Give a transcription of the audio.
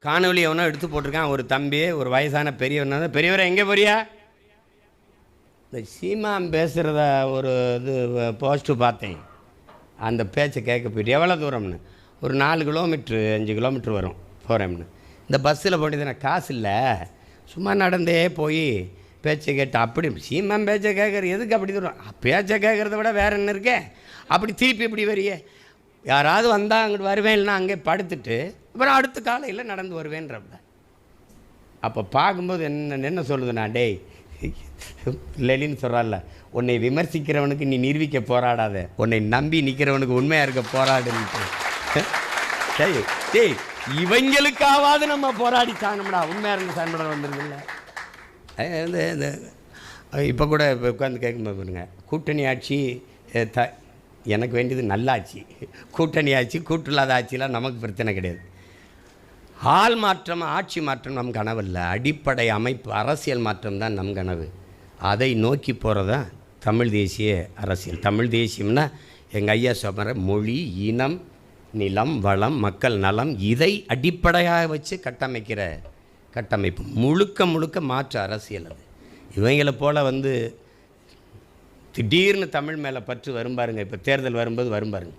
காணொலி எவனோ எடுத்து போட்டிருக்கான். ஒரு தம்பி, ஒரு வயசான பெரியவனா, பெரியவரை எங்கே போறியா? இந்த சீமான் பேசுகிறத ஒரு இது போஸ்ட்டு பார்த்தேன். அந்த பேச்சை கேட்க போயிட்டு எவ்வளோ தூரம்னு, ஒரு 4 கிலோமீட்ரு 5 கிலோமீட்ரு வரும் போகிறேம்னு. இந்த பஸ்ஸில் போட்டு எனக்கு காசு இல்லை, சும்மா நடந்தே போய் பேச்சை கேட்டு. அப்படி சீமான் பேச்சை கேட்குற எதுக்கு அப்படி தூரம்? பேச்சை கேட்குறத விட வேறு என்ன இருக்கே? அப்படி திருப்பி இப்படி வரியே, யாராவது வந்தால் அங்கிட்டு வருவேன், இல்லைனா அங்கே படுத்துட்டு அப்புறம் அடுத்த காலையில் நடந்து வருவேன்றப்ப. அப்போ பார்க்கும்போது என்ன சொல்லுதுண்ணா, டேய் லெலின்னு சொல்கிறான்ல, உன்னை விமர்சிக்கிறவனுக்கு நீ நிரூபிக்க போராடாத, உன்னை நம்பி நிற்கிறவனுக்கு உண்மையாக இருக்க போராடுன்ட்டு. சரி டேய், இவங்களுக்காவது நம்ம போராடி சாணம்டா, உண்மையாக இருந்து சாணப்பட வந்துருக்குல்ல. இந்த இப்போ கூட இப்போ உட்காந்து கேட்கும்போது பாருங்க, கூட்டணி ஆட்சி எனக்கு வேண்டியது நல்லாட்சி. கூட்டணி ஆட்சி கூட்டில்லாத ஆட்சியெலாம் நமக்கு பிரச்சனை கிடையாது. ஆள் மாற்றம் ஆட்சி மாற்றம் நம் கனவு இல்லை, அடிப்படை அமைப்பு அரசியல் மாற்றம் தான் நம் கனவு. அதை நோக்கி போகிறதான் தமிழ் தேசிய அரசியல். தமிழ் தேசியம்னா எங்கள் ஐயா சொல்கிற மொழி, இனம், நிலம், வளம், மக்கள் நலம், இதை அடிப்படையாக வச்சு கட்டமைக்கிற கட்டமைப்பு. முழுக்க முழுக்க மாற்று அரசியல் அது. இவங்களை போல் திடீர்னு தமிழ் மேலே பற்று வரும் பாருங்க. இப்போ தேர்தல் வரும்போது வரும் பாருங்க.